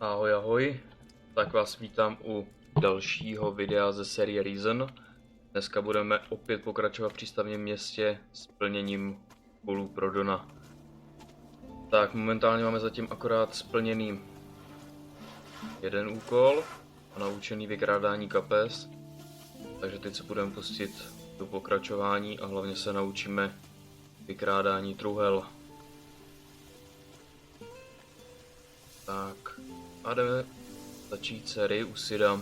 Ahoj, ahoj, tak vás vítám u dalšího videa ze série Reason. Dneska budeme opět pokračovat v přístavním městě s plněním úkolů pro Dona. Tak momentálně máme zatím akorát splněný jeden úkol a naučený vykrádání kapes. Takže teď se budeme pustit do pokračování a hlavně se naučíme vykrádání truhel. Tak a jdeme začít sérii u Sida.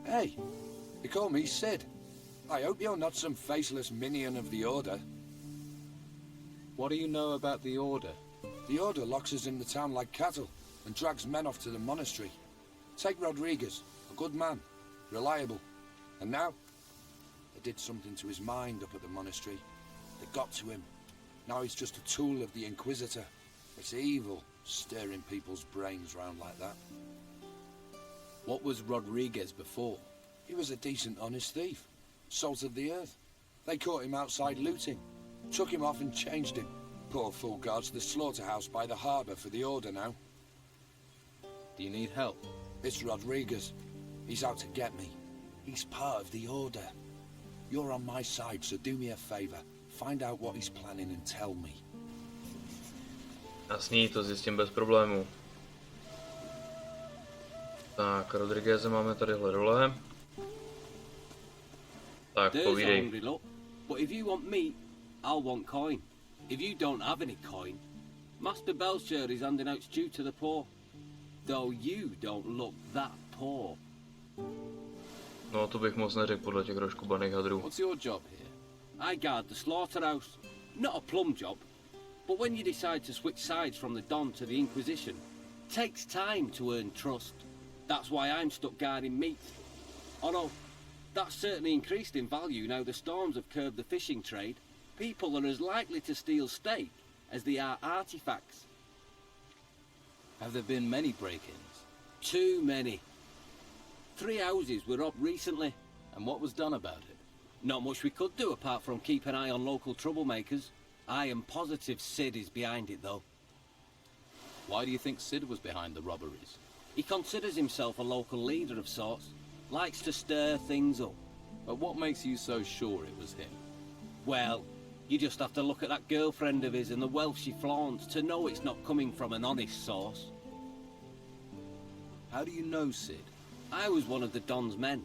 Hey, you call me Sid. I hope you're not some faceless minion of the Order. What do you know about the Order? The Order locks us in the town like cattle and drags men off to the monastery. Take Rodriguez, a good man, reliable. And now, they did something to his mind up at the monastery. They got to him. Now he's just a tool of the Inquisitor. It's evil, stirring people's brains round like that. What was Rodriguez before? He was a decent, honest thief. Salt of the earth. They caught him outside looting. Took him off and changed him. Poor fool guards the slaughterhouse by the harbour for the Order now. Do you need help? It's Rodriguez. He's out to get me. He's part of the Order. You're on my side, so do me a favour. Find out what he's planning and tell me. Jasný, to zjistím bez problému. Tak, Rodrigueze máme tadyhle dole. Tak, povídej. hungry, look. But if you want meat, I'll want coin. If you don't have any coin, Master Belcher is handing out stew to the poor. Though you don't look that poor. No, to bych moc neřekl podle těch rozkubaných hadrů. What's your job here? I guard the slaughterhouse. Not a plum job, but when you decide to switch sides from the Don to the Inquisition, it takes time to earn trust. That's why I'm stuck guarding meat. Oh no, that's certainly increased in value now the storms have curbed the fishing trade. People are as likely to steal steak as they are artifacts. Have there been many break-ins? Too many. 3 houses were robbed recently. And what was done about it? Not much we could do apart from keep an eye on local troublemakers. I am positive Sid is behind it though. Why do you think Sid was behind the robberies? He considers himself a local leader of sorts. Likes to stir things up. But what makes you so sure it was him? Well, you just have to look at that girlfriend of his and the wealth she flaunts to know it's not coming from an honest source. How do you know Sid? I was one of the Don's men.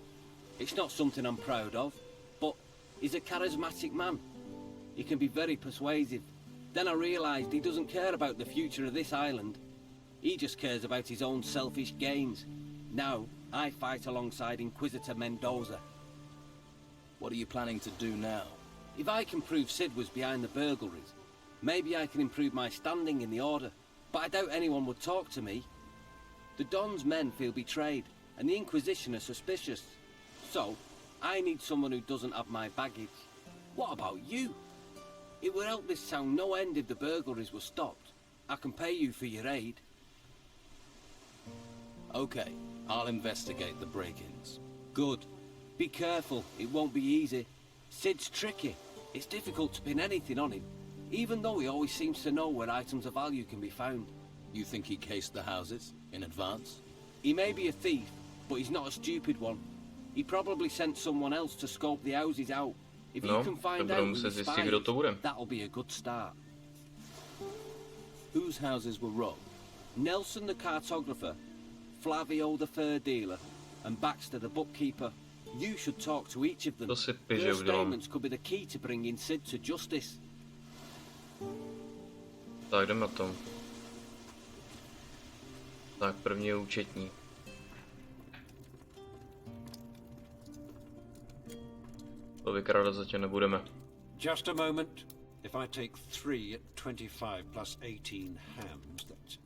It's not something I'm proud of, but he's a charismatic man. He can be very persuasive. Then I realised he doesn't care about the future of this island. He just cares about his own selfish gains. Now, I fight alongside Inquisitor Mendoza. What are you planning to do now? If I can prove Sid was behind the burglaries, maybe I can improve my standing in the Order. But I doubt anyone would talk to me. The Don's men feel betrayed, and the Inquisition are suspicious. So, I need someone who doesn't have my baggage. What about you? It would help this town no end if the burglaries were stopped. I can pay you for your aid. Okay, I'll investigate the break-ins. Good. Be careful, it won't be easy. Sid's tricky. It's difficult to pin anything on him, even though he always seems to know where items of value can be found. You think he cased the houses in advance? He may be a thief, but he's not a stupid one. He probably sent someone else to scope the houses out. If you can find out who the spy is, that'll be a good start. Whose houses were robbed? Nelson the cartographer, Flavio the fur dealer, and Baxter the bookkeeper. You should talk to each of them. Their statements could be the key to bringing Sid to justice. Tak jdeme na tom. Tak první je účetní. To vykrádat zatím nebudeme. Just a moment. If I take 3 at 25 plus 18 hams, that's...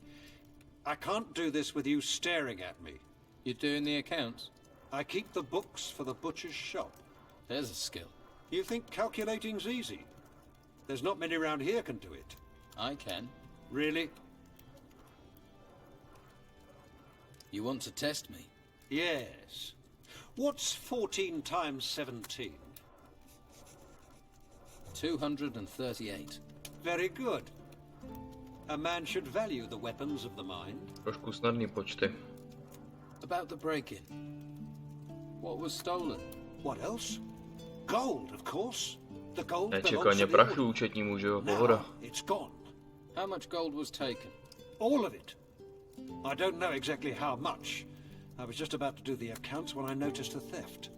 I can't do this with you staring at me. You're doing the accounts? I keep the books for the butcher's shop. There's a skill. You think calculating's easy? There's not many around here can do it. I can. Really? You want to test me? Yes. What's 14 times 17? 238. Very good. A man should value the weapons of the mind. Trošku snadný počty. About the break-in. What was stolen? What else? Gold, of course. The gold belongs Nečekaně to the prachy order. účetnímu, že jo, pohoda. Now it's gone. How much gold was taken? All of it. I don't know exactly how much. I was just about to do the accounts when I noticed a theft.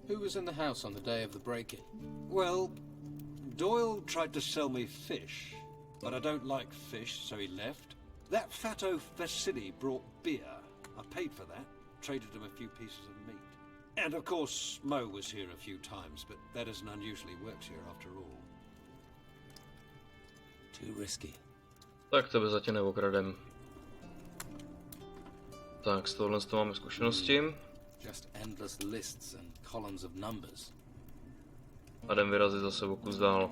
Who was in the house on the day of the break-in? Well, Doyle tried to sell me fish, but I don't like fish, so he left. That fat oaf Vasily brought beer. I paid for that, traded him a few pieces of meat. And of course, Mo was here a few times, but that isn't unusually works here after all. Too risky. Tak tebe zatím neokradem. Tak, z tohohle máme zkušenosti. Just endless lists and columns of numbers. A jdem vyrazit zase o kus dál.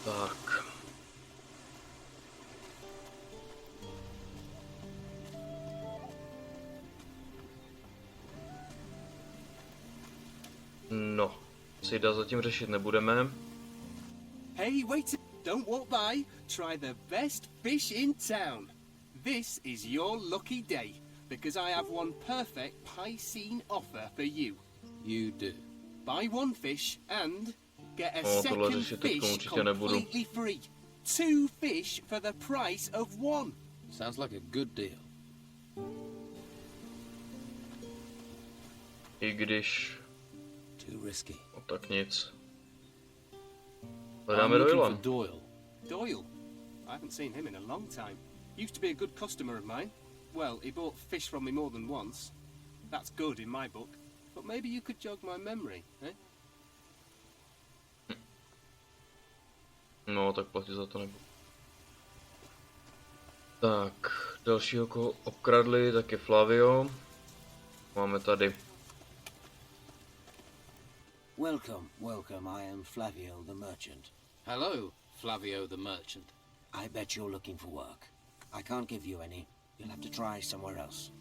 Tak. No, Sida zatím řešit nebudeme. Hey, wait! Don't walk by. Try the best fish in town. This is your lucky day, because I have one perfect Piscine offer for you. You do. Buy one fish and get a tohle second řešit teďka fish určitě nebudu. completely free. 2 fish for the price of 1. Sounds like a good deal. I když... Too risky. No tak nic. I'm Hledáme looking Doyle. for Doyle. Doyle? I haven't seen him in a long time. Used to be a good customer of mine. Well, he bought fish from me more than once. That's good in my book. But maybe you could jog my memory, eh? No, tak platit za to nebudu. Tak, dalšího, koho obkradli, tak je Flavio. Máme tady. Welcome, welcome. I am Flavio the merchant. Hello, Flavio the merchant. I bet you're looking for work. I can't give you any. You'll have to try somewhere else.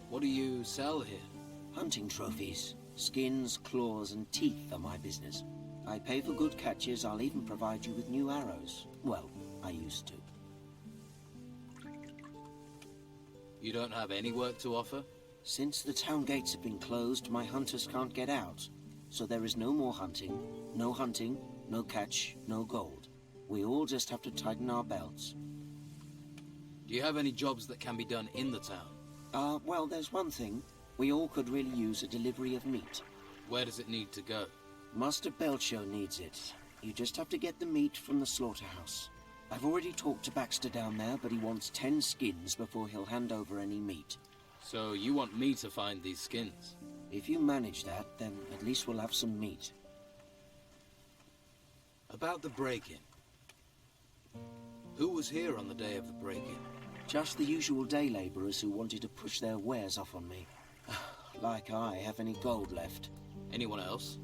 What do you sell here? Hunting trophies. Skins, claws, and teeth are my business. I pay for good catches. I'll even provide you with new arrows. Well, I used to. You don't have any work to offer? Since the town gates have been closed, my hunters can't get out. So there is no more hunting, no catch, no gold. We all just have to tighten our belts. Do you have any jobs that can be done in the town? Well, there's one thing. We all could really use a delivery of meat. Where does it need to go? Master Belcho needs it. You just have to get the meat from the slaughterhouse. I've already talked to Baxter down there, but he wants 10 skins before he'll hand over any meat. So you want me to find these skins? If you manage that, then at least we'll have some meat. About the break-in. Who was here on the day of the break-in? Just the usual day labourers who wanted to push their wares off on me. Like I have any gold left. Anyone else?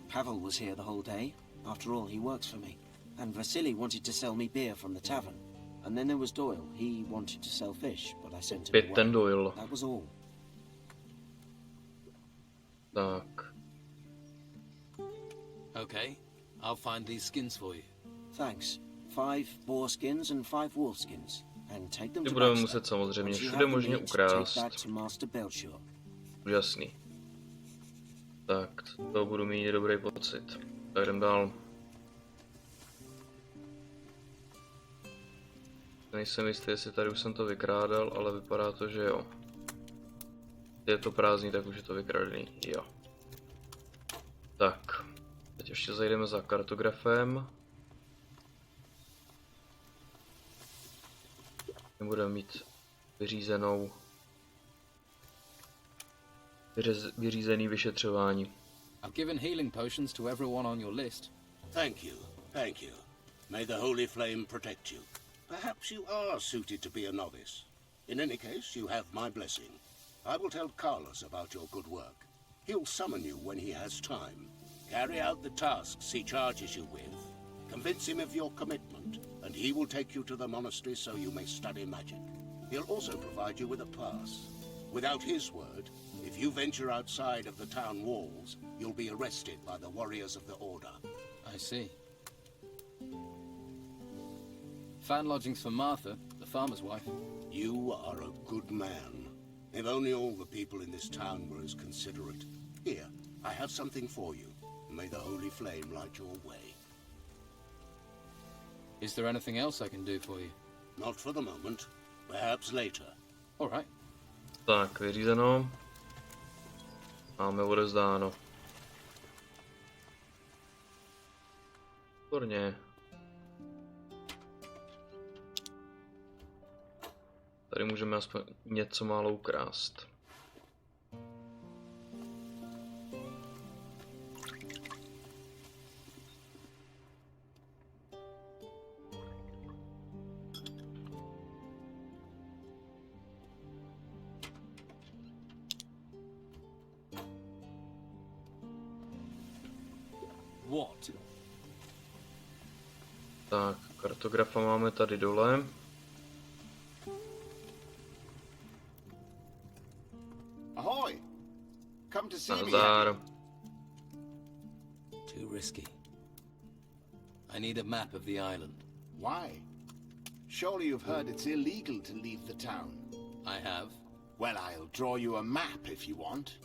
Pavel was here the whole day. After all, he works for me. And Vasily wanted to sell me beer from the tavern. And then there was Doyle. He wanted to sell fish, but I sent him Pět ten away. Doyle. That was all. Tak. Okay, I'll find these skins for you. Thanks. 5 boar skins and 5 wolf skins. And take them Ty to budeme Baxter. muset samozřejmě Once you všude have the možně meat, take ukrást. that to Master Belcho. Úžasný. Tak, to budu mít dobrý pocit. Tak jdem dál. Nejsem jistý, jestli tady už jsem to vykrádal, ale vypadá to, že jo. Je to prázdný, tak už je to vykradený, jo. Tak, teď ještě zajdeme za kartografem. Budeme mít vyřízený vyšetřování. I've given healing potions to everyone on your list. Thank you, thank you. May the holy flame protect you. Perhaps you are suited to be a novice. In any case, you have my blessing. I will tell Carlos about your good work. He'll summon you when he has time. Carry out the tasks he charges you with. Convince him of your commitment, and he will take you to the monastery so you may study magic. He'll also provide you with a pass. Without his word, if you venture outside of the town walls, you'll be arrested by the warriors of the Order. I see. Found lodgings for Martha, the farmer's wife. You are a good man. If only all the people in this town were as considerate. Here, I have something for you. May the holy flame light your way. Is there anything else I can do for you? Not for the moment. Perhaps later. All right. Tak, vyřízeno. Máme odezdáno. Výborně. Tady můžeme aspoň něco málo ukrást. What? Tak, kartografa máme tady dole. Ahoy! Come to see me. Nazdar. Too risky. I need a map of the island. Why? Surely you've heard it's illegal to leave the town. I have. Well, I'll draw you a map if you want.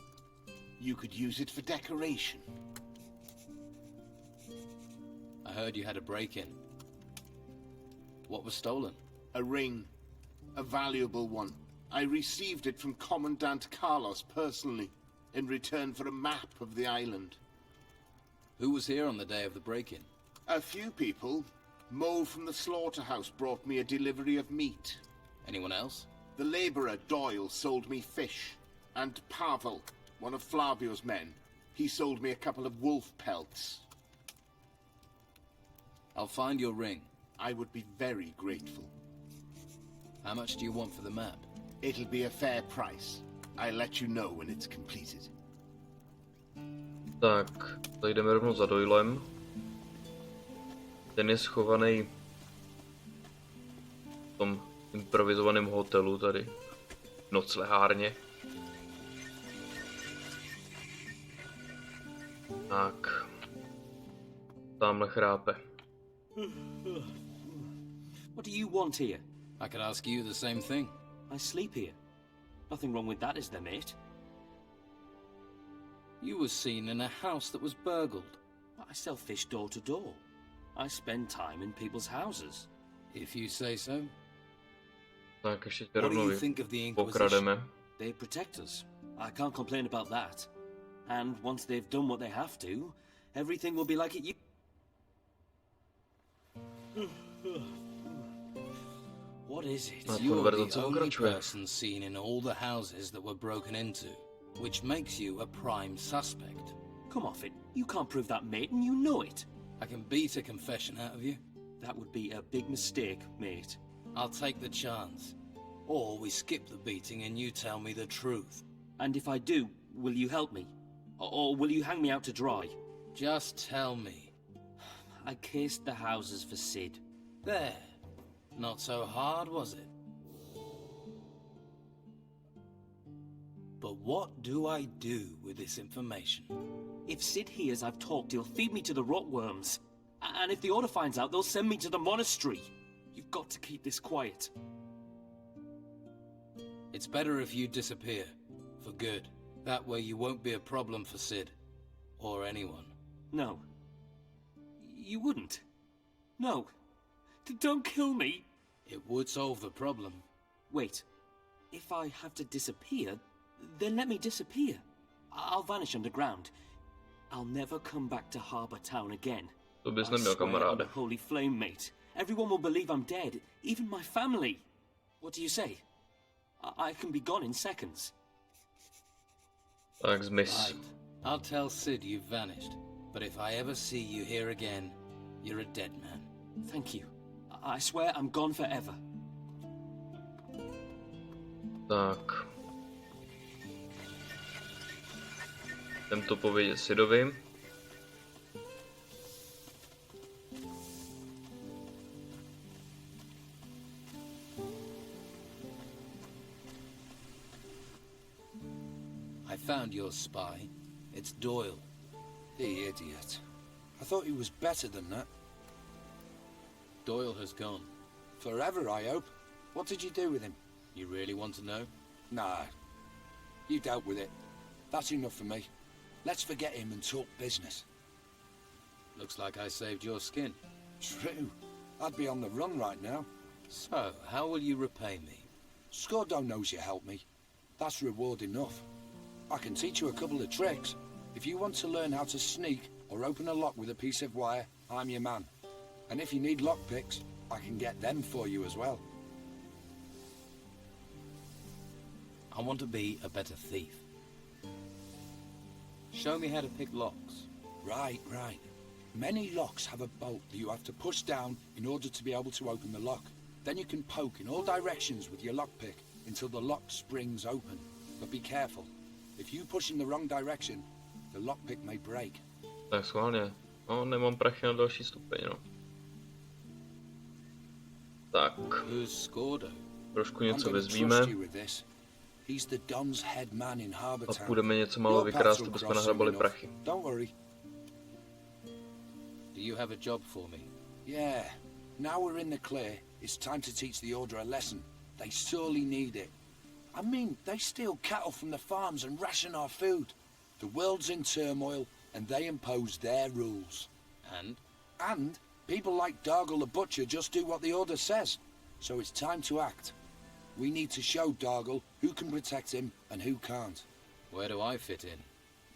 You could use it for decoration. I heard you had a break-in. What was stolen? A ring. A valuable one. I received it from Commandant Carlos personally, in return for a map of the island. Who was here on the day of the break-in? A few people. Mo from the slaughterhouse brought me a delivery of meat. Anyone else? The labourer Doyle sold me fish. And Pavel, one of Flavio's men, he sold me a couple of wolf pelts. I'll find your ring. I would be very grateful. How much do you want for the map? It'll be a fair price. I'll let you know when it's completed. Tak, tady jdeme rovnou za Doylem. Ten je schovaný v tom improvizovaném hotelu tady. Noclehárně. Tak. Tamhle chrápe. What do you want here? I could ask you the same thing. I sleep here. Nothing wrong with that, is there, mate? You were seen in a house that was burgled. I sell fish door to door. I spend time in people's houses. If you say so. Tak ještě tě What do rovnou you think of the Inquisition? pokrademe. They protect us. I can't complain about that. And once they've done what they have to, everything will be like it used. What is it? No, You are the konverzace only pokračuje. person seen in all the houses that were broken into, which makes you a prime suspect. Come off it. You can't prove that, mate, and you know it. I can beat a confession out of you. That would be a big mistake, mate. I'll take the chance. Or we skip the beating and you tell me the truth. And if I do, will you help me? Or will you hang me out to dry? Just tell me. I cased the houses for Sid. There. Not so hard, was it? But what do I do with this information? If Sid hears I've talked, he'll feed me to the rotworms. And if the Order finds out, they'll send me to the monastery. You've got to keep this quiet. It's better if you disappear. For good. That way you won't be a problem for Sid. Or anyone. No. You wouldn't. No. Don't kill me. It would solve the problem. Wait. If I have to disappear, then let me disappear. I'll vanish underground. I'll never come back to Harbour Town again. To bys I neměl, swear on kamaráde. the Holy Flame, mate. Everyone will believe I'm dead, even my family. What do you say? I can be gone in seconds. Tak zmiz. Right. I'll tell Sid you've vanished. But if I ever see you here again, you're a dead man. Thank you. I swear I'm gone forever. Tak. Jdem to povědět Sidovi. I found your spy. It's Doyle. The idiot. I thought he was better than that. Doyle has gone. Forever, I hope. What did you do with him? You really want to know? Nah. You dealt with it. That's enough for me. Let's forget him and talk business. Looks like I saved your skin. True. I'd be on the run right now. So, how will you repay me? Scordo knows you helped me. That's reward enough. I can teach you a couple of tricks. If you want to learn how to sneak or open a lock with a piece of wire, I'm your man. And if you need lockpicks, I can get them for you as well. I want to be a better thief. Show me how to pick locks. Right. Many locks have a bolt that you have to push down in order to be able to open the lock. Then you can poke in all directions with your lockpick until the lock springs open. But be careful. If you push in the wrong direction, the lockpick may break. Tak schválně. No, nemám prachy na další stupeň, no. Tak. Who's Scordo? Trošku něco vezmíme. He's the Don's head man in Harbour A Town. půjdeme něco málo vykrást, aby jsme nahrabali prachy. Don't worry. Do you have a job for me? Yeah. Now we're in the clear, it's time to teach the Order a lesson. They sorely need it. I mean, they steal cattle from the farms and ration our food. The world's in turmoil, and they impose their rules. And people like Dargle the Butcher just do what the Order says. So it's time to act. We need to show Dargle who can protect him and who can't. Where do I fit in?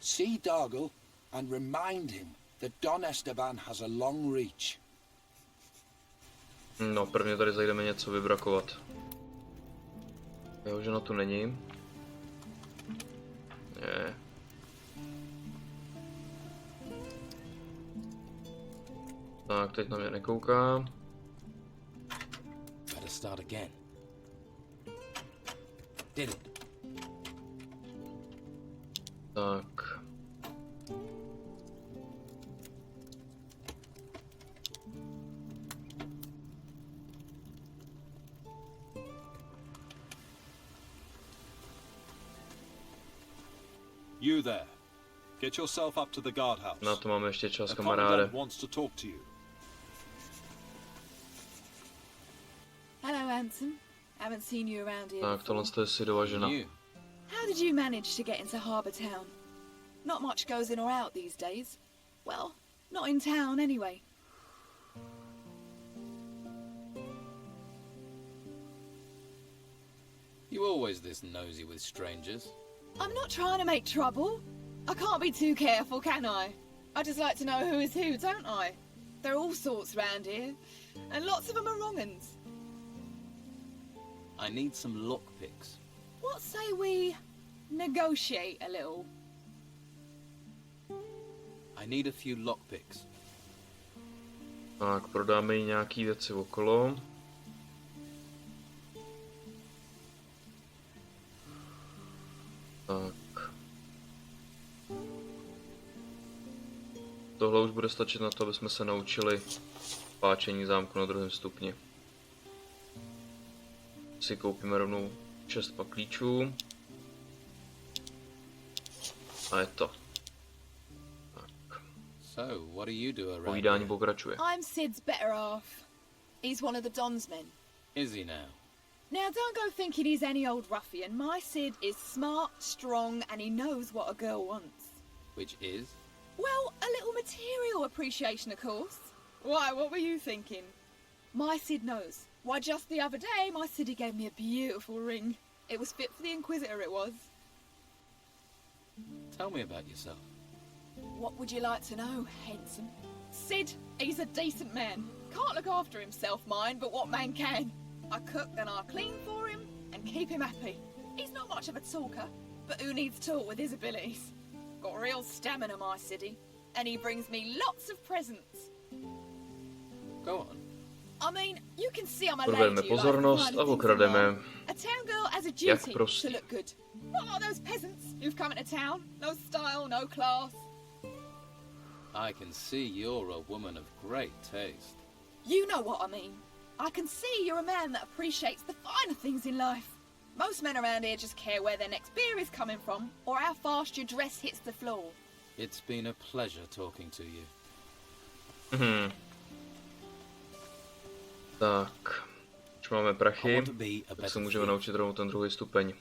See Dargle and remind him that Don Esteban has a long reach. No, prvně tady zajdeme něco vybrakovat. Jo, že na tu není. Ne. Tak, teď na mě nekouká. Better start again. Did it. Tak. You there. Get yourself up to the guardhouse. Na to máme ještě čas, The kamaráde. commandant wants to talk to you. Hello, handsome. Haven't seen you around here Tak, tohle before. je Sidova žena. How did you manage to get into Harbour Town? Not much goes in or out these days. Well, not in town anyway. You always this nosy with strangers. I'm not trying to make trouble. I can't be too careful, can I? I just like to know who is who, don't I? There are all sorts round here, and lots of them are wrong uns. I need some lockpicks. What say we negotiate a little? I need a few lockpicks. Tak, prodáme jí nějaký věci okolo. Tak. Tohle už bude stačit na to, aby jsme se naučili páčení zámku na 2. stupni. Si koupíme rovnou 6 pak klíčů. A je to. Tak. So, what do you do around Povídání here? pokračuje. I'm Sid's better half. He's one of the Don's men. Is he now? Now, don't go thinking he's any old ruffian. My Sid is smart, strong, and he knows what a girl wants. Which is? Well, a little material appreciation, of course. Why, what were you thinking? My Sid knows. Why, just the other day, my Siddy gave me a beautiful ring. It was fit for the Inquisitor, it was. Tell me about yourself. What would you like to know, handsome? Sid, he's a decent man. Can't look after himself, mind, but what man can? I cook and I clean for him and keep him happy. He's not much of a talker, but who needs talk with his abilities? Got real stamina, my Siddy, and he brings me lots of presents. Go on. I mean, you can see I'm a Urveme lady. pozornost a okrademe. A town girl has a Jak duty prostě. to look good. Not like those peasants who've come into town. No style, no class. I can see you're a woman of great taste. You know what I mean. I can see you're a man that appreciates the finer things in life. Most men around here just care where their next beer is coming from, or how fast your dress hits the floor. It's been a pleasure talking to you. Tak, už máme prachy, tak se můžeme naučit rovnou ten druhý stupeň.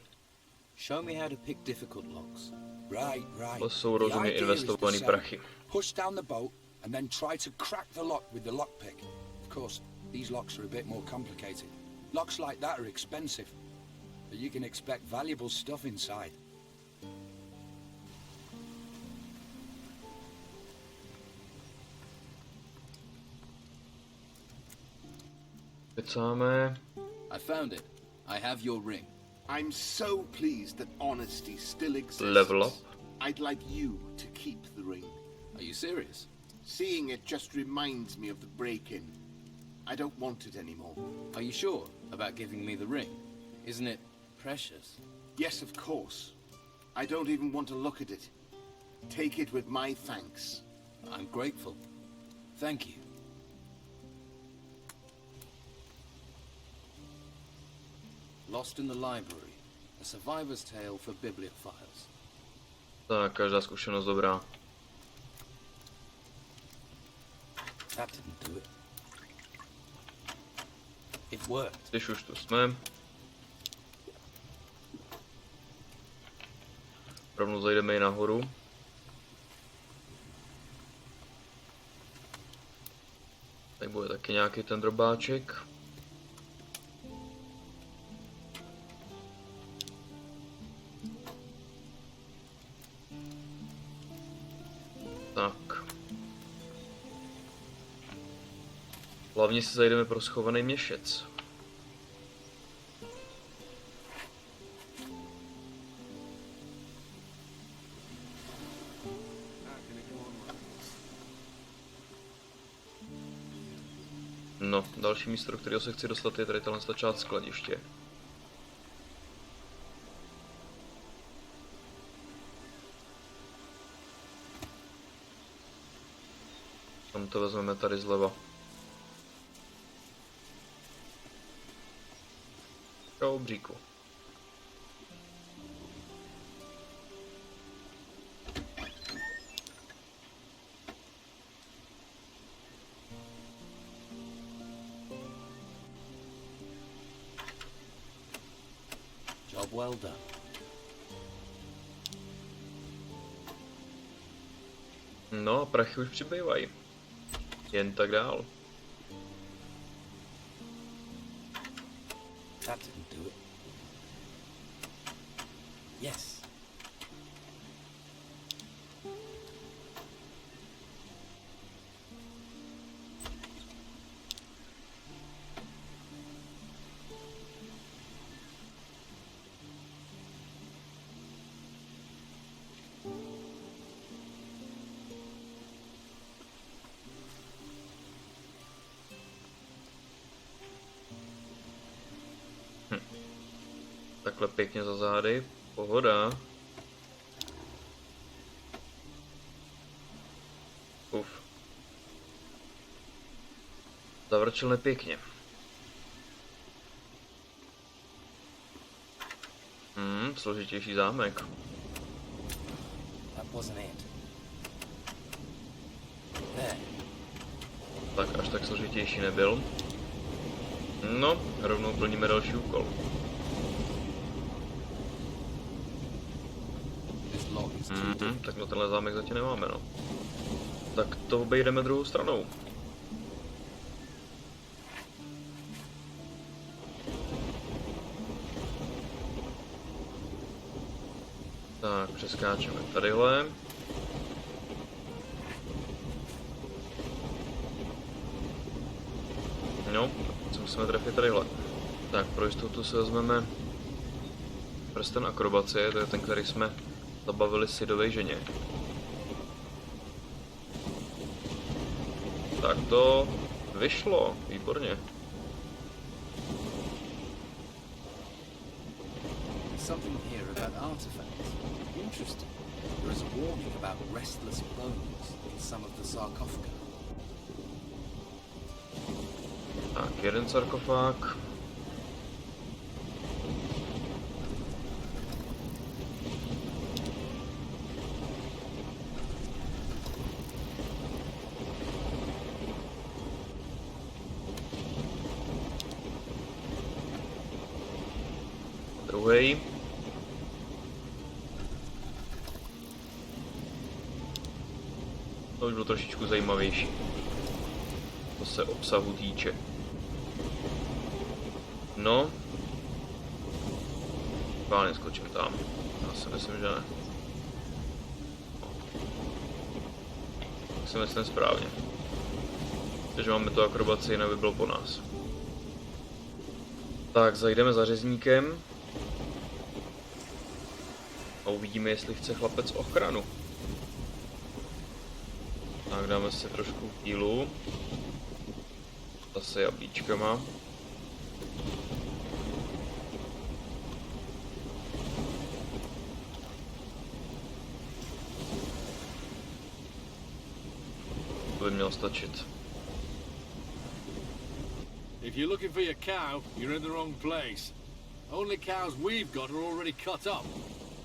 Show me how to pick difficult locks. Right. To jsou rozumně investované prachy. Push down the boat and then try to crack the lock with the lockpick. Of course, these locks are a bit more complicated. Locks like that are expensive, but you can expect valuable stuff inside. Pecáme. I found it. I have your ring. I'm so pleased that honesty still exists. Level up. I'd like you to keep the ring. Are you serious? Seeing it just reminds me of the break-in. I don't want it anymore. Are you sure about giving me the ring? Isn't it precious? Yes, of course. I don't even want to look at it. Take it with my thanks. I'm grateful. Thank you. Lost in the Library. A survivor's tale for bibliophiles. Tak, každá zkušenost dobrá. That didn't do it. It worked. Když už tu jsme. Rovnou zajdeme i nahoru. Tak bude taky nějaký ten drobáček. Tak. Hlavně si zajdeme pro schovaný měšec. No, další místo, do kterého se chci dostat, je tady tahle část skladiště. Tam to vezmeme tady zleva. Obříku. Job well done. No, prachy už přibývají. Jen tak dál. That didn't do it. Yes. Takhle pěkně za zády. Pohoda. Uf. Zavrčil nepěkně. Složitější zámek. That wasn't it. There. Tak až tak složitější nebyl. No, rovnou plníme další úkol. Tak no tenhle zámek zatím nemáme, no. Tak to obejdeme druhou stranou. Tak, přeskáčeme tadyhle. No, co musíme trefit tadyhle. Tak, pro jistotu si vezmeme prsten akrobacie, to je ten, který jsme zabavili Sidové ženě. Tak to vyšlo, výborně. Something here about artifacts. Interesting. There is a warning about restless bones in some of the sarcophagi. Tak, jeden sarkofág. druhý. To už bylo trošičku zajímavější, co se obsahu týče. No. Vážně skočím tam. Já si myslím, že ne. Tak si myslím správně. Takže máme to akrobaci, jinak by bylo po nás. Tak, zajdeme za řezníkem. A uvidíme, jestli chce chlapec ochranu. Tak, dáme si trošku pílu. Zase jablíčkama. To by mělo stačit. If you're looking for your cow, you're in the wrong place. Only cows we've got are already cut up,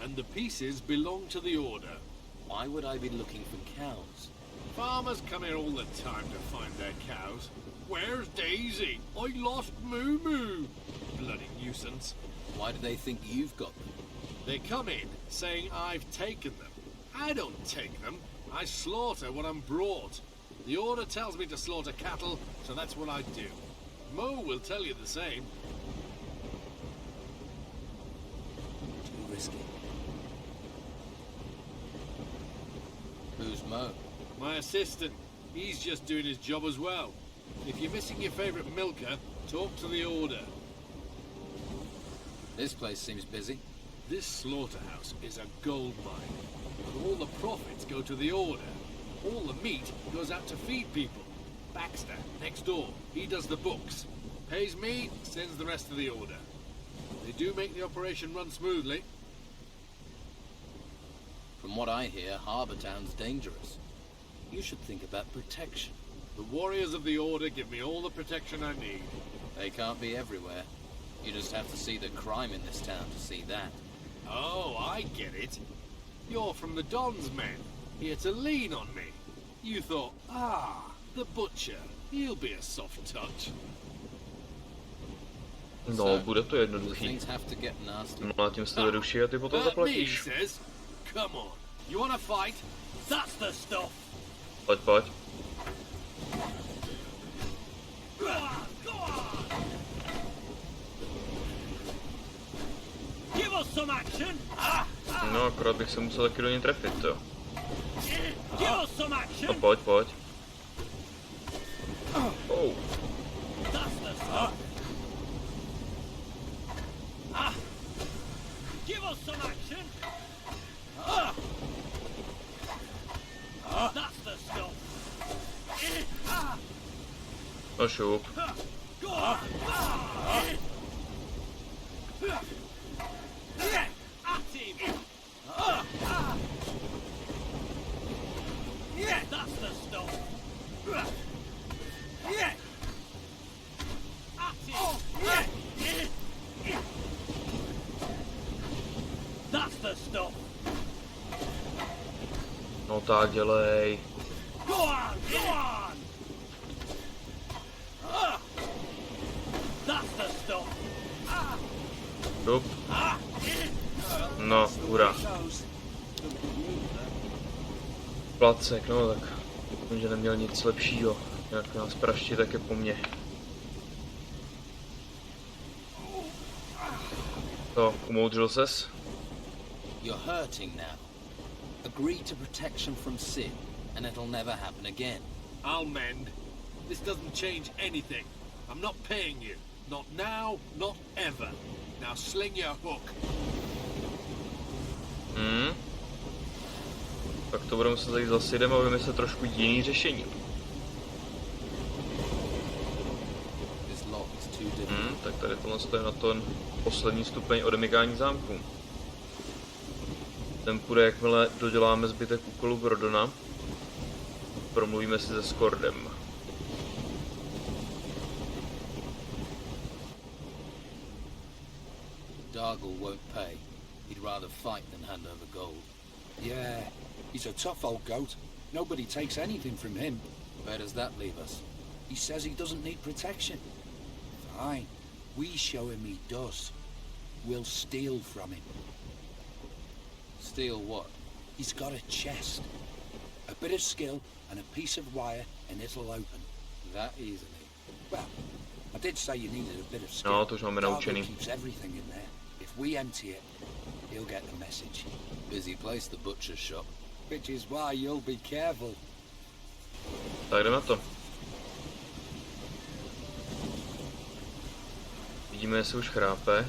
and the pieces belong to the order. Why would I be looking for cows? Farmers come here all the time to find their cows. Where's Daisy? I lost Moo Moo. Bloody nuisance. Why do they think you've got them? They come in saying I've taken them. I don't take them. I slaughter what I'm brought. The order tells me to slaughter cattle, so that's what I do. Mo will tell you the same. Too risky. Who's Mo? My assistant. He's just doing his job as well. If you're missing your favorite milker, talk to the order. This place seems busy. This slaughterhouse is a gold mine. But all the profits go to the order. All the meat goes out to feed people. Baxter, next door, he does the books. Pays me, sends the rest to the order. They do make the operation run smoothly. From what I hear, Harbour Town's dangerous. You should think about protection. The warriors of the order give me all the protection I need. They can't be everywhere. You just have to see the crime in this town to see that. Oh, I get it. You're from the Don's men, here to lean on me. You thought, the butcher, he'll be a soft touch. No, bude to jednoduchý. Mlátím se do duši a ty potom zaplatíš. Come on, you wanna fight? That's the stuff. Pojď, pojď. Give us some action. No, akorát bych se musel taky do něj trefit, jo. Give us some action. No, pojď, pojď. Oh. That's the stuff. Give us some action. That's the stuff. No šup. Go on. At him. That's the stuff. At him. That's the stuff. No tak dělej. Go on, go on. That's the stuff. Šup. No, hurá. Placek, no tak. Myslím, že neměl nic lepšího. Jak nás praští, tak je po mně. To, umoudřil ses? You're hurting now. Agree to protection from Sid, and it'll never happen again. I'll mend. This doesn't change anything. I'm not paying you. Not now, not ever. Now sling your hook. Tak to budeme se zajít za Sidem a vymyslet trošku jiný řešení. Tak tady tohle je na ten poslední stupeň odemykání zámků. Ten půjde, jakmile doděláme zbytek úkolů Gordona. Promluvíme si se Skordem. Dargle won't pay. He'd rather fight than hand over gold. Yeah, he's a tough old goat. Nobody takes anything from him. Where does that leave us? He says he doesn't need protection. Fine. We show him he does. we'll steal from him. Steal what? He's got a chest. A bit of skill and a piece of wire and it'll open. That easily. Well, I did say you needed a bit of skill. No, to už máme naučený. Dargo keeps everything in there. If we empty it, he'll get the message. Busy place, the butcher's shop. Which is why you'll be careful. Tak jdeme na to. Vidíme, jestli už chrápe.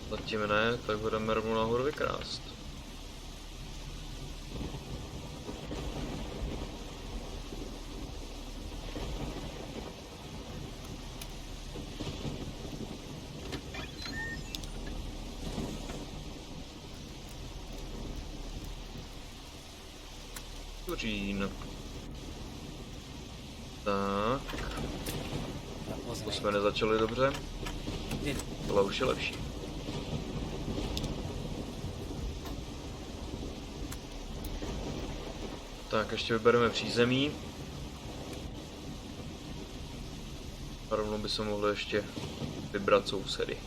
Zatím ne, tak budeme rovnou nahoru vykrást. Tuřín. Tak. To jsme nezačali dobře. Tohle už je lepší. Tak, ještě vybereme přízemí. A rovnou by se mohli ještě vybrat sousedy.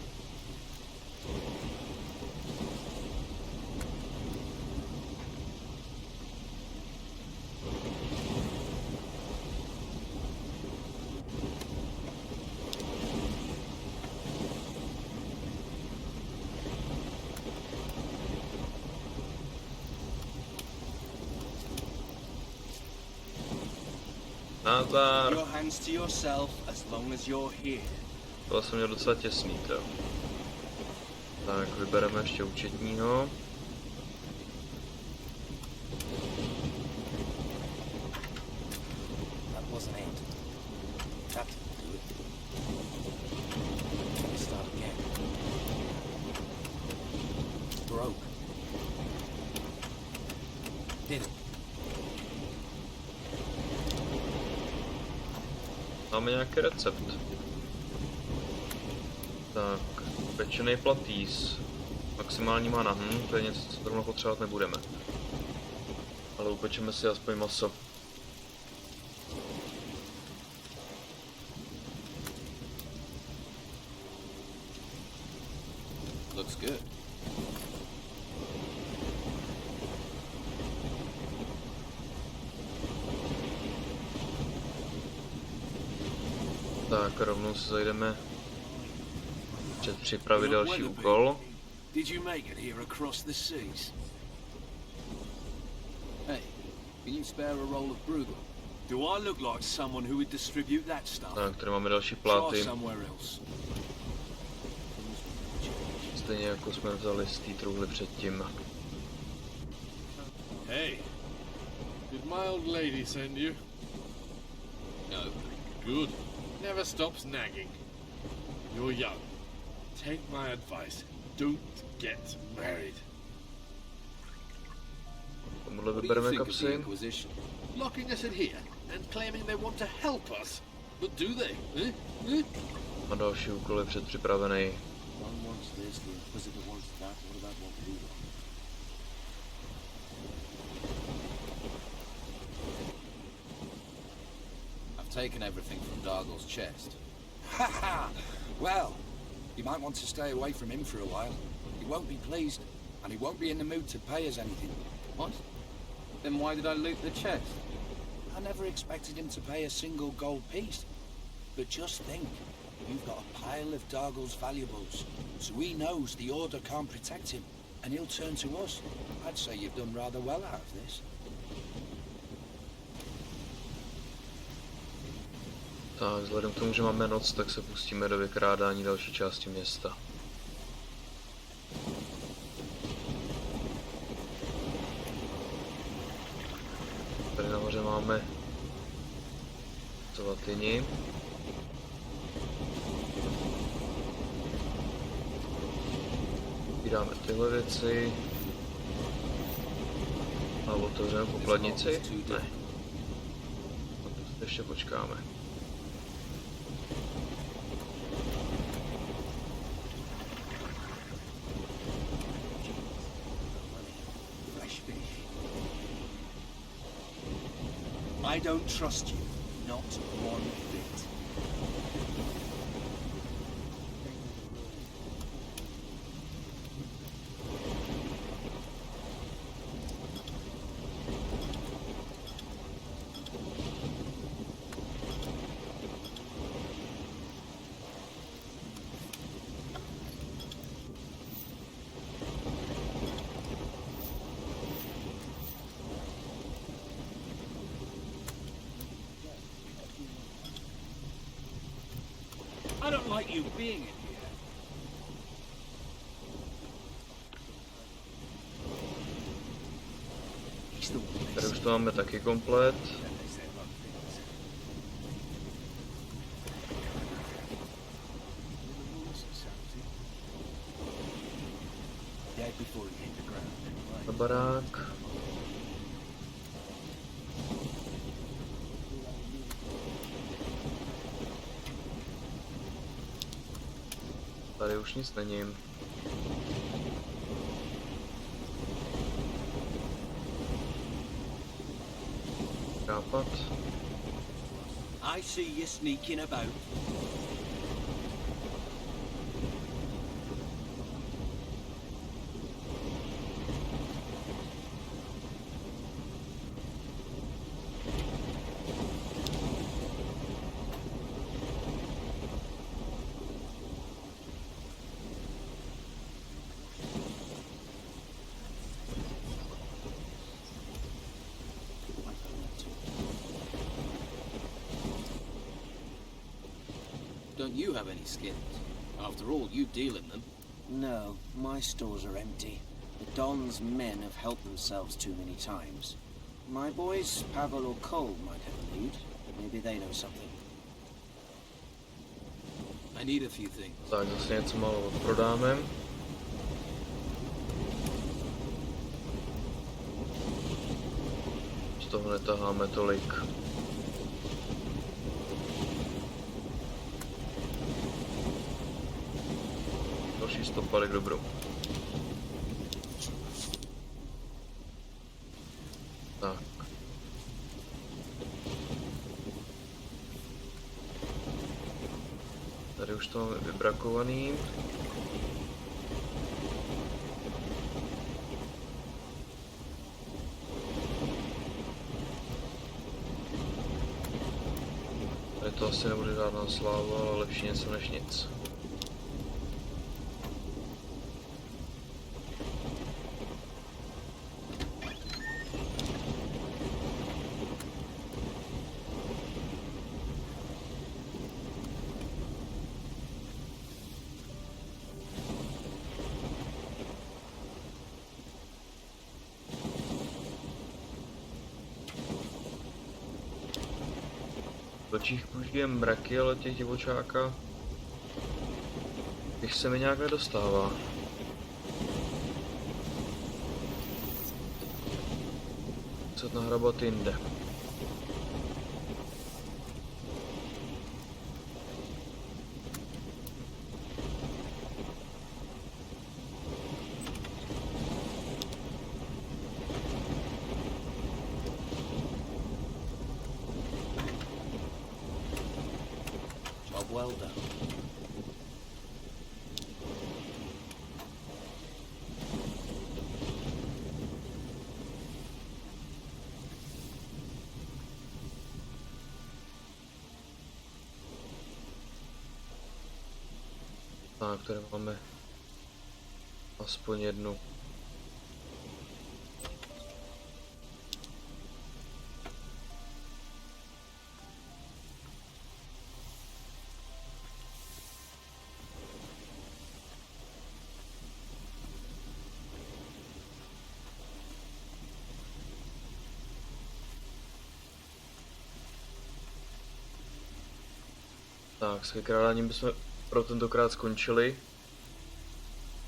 Nazdar. Your hands to yourself as long as you're here. Tohle jsem měl docela těsný, to. Tak, vybereme ještě účetního. That wasn't it. That didn't do it. Let me start again. Broke. Didn't. Máme nějaký recept. Tak, pečený platýs. Maximální mana, to je něco, co zrovna potřebovat nebudeme. Ale upečeme si aspoň maso. Looks good. Tak, rovnou se zajdeme předpřipravit další úkol. Did you make it here across the seas? Hey, can you spare a roll of Bruegel? Do I look like someone who would distribute that stuff? Tak, tady máme další Try pláty. somewhere else. Stejně jako jsme vzali z té truhly předtím. Hey, did my old lady send you? No. Good. Never stops nagging. You're young. Take my advice. Don't get married. Tomuhle What do you vybereme think of the kapsy. Inquisition? Locking us in here and claiming they want to help us. But do they? A další úkol je předpřipravený. One wants this, the Inquisitor wants that. What about what we want? I've taken everything from Dargel's chest. Ha ha! Well, you might want to stay away from him for a while. He won't be pleased, and he won't be in the mood to pay us anything. What? Then why did I loot the chest? I never expected him to pay a single gold piece. But just think, you've got a pile of Dargel's valuables, so he knows the Order can't protect him, and he'll turn to us. I'd say you've done rather well out of this. Tak, vzhledem k tomu, že máme noc, tak se pustíme do vykrádání další části města. Tady nahoře máme svatyni. Vydáme tyhle věci. A otevřeme pokladnici? Ne. Na to ještě počkáme. I don't trust you, not one bit. like you being in here. Tady už to máme taky komplet. Barák. Tady už nic není. Chápat. I see you sneaking about. Don't you have any skins? After all, you deal in them. No, my stores are empty. The Don's men have helped themselves too many times. My boys, Pavel or Cole, might have a lead. Maybe they know something. I need a few things. Tak zase něco málo odprodáme. Z toho netaháme tolik. Další stopaly k dobru. Tak. Tady už to máme vybrakovaný. Tady to asi nebude žádná sláva, ale lepší něco než nic. V očích kůží je mraky, ale těch divočáka těch se mi nějak nedostává. Chcet nahrabat jinde. Well done. Tak, tady máme aspoň jednu. Tak, s vykrádáním bychom pro tentokrát skončili.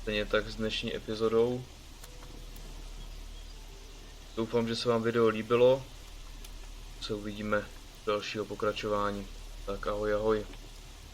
Stejně tak s dnešní epizodou. Doufám, že se vám video líbilo. Se uvidíme v dalšího pokračování. Tak ahoj ahoj.